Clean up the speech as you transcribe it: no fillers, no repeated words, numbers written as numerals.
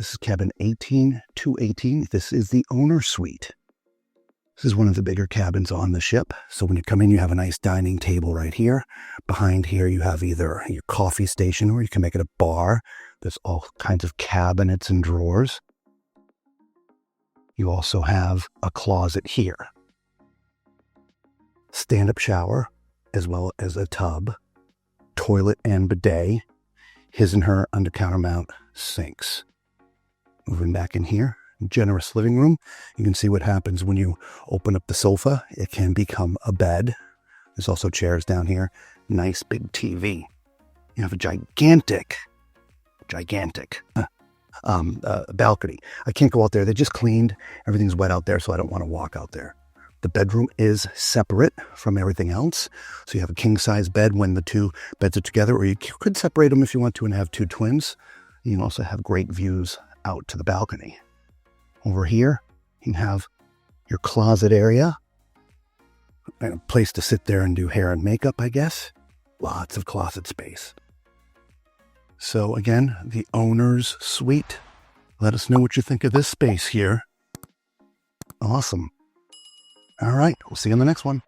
This is cabin 18218. This is the owner suite. This is one of the bigger cabins on the ship. So when you come in, you have a nice dining table right here. Behind here, you have either your coffee station or you can make it a bar. There's all kinds of cabinets and drawers. You also have a closet here. Stand-up shower, as well as a tub, toilet and bidet, his and her under-counter mount sinks. Moving back in here, generous living room. You can see what happens when you open up the sofa. It can become a bed. There's also chairs down here. Nice big TV. You have a gigantic balcony. I can't go out there. They just cleaned. Everything's wet out there, so I don't want to walk out there. The bedroom is separate from everything else. So you have a king-size bed when the two beds are together, or you could separate them if you want to and have two twins. You can also have great views out to the balcony. Over here, you can have your closet area. And a place to sit there and do hair and makeup, I guess. Lots of closet space. So again, the owner's suite. Let us know what you think of this space here. Awesome. All right, we'll see you in the next one.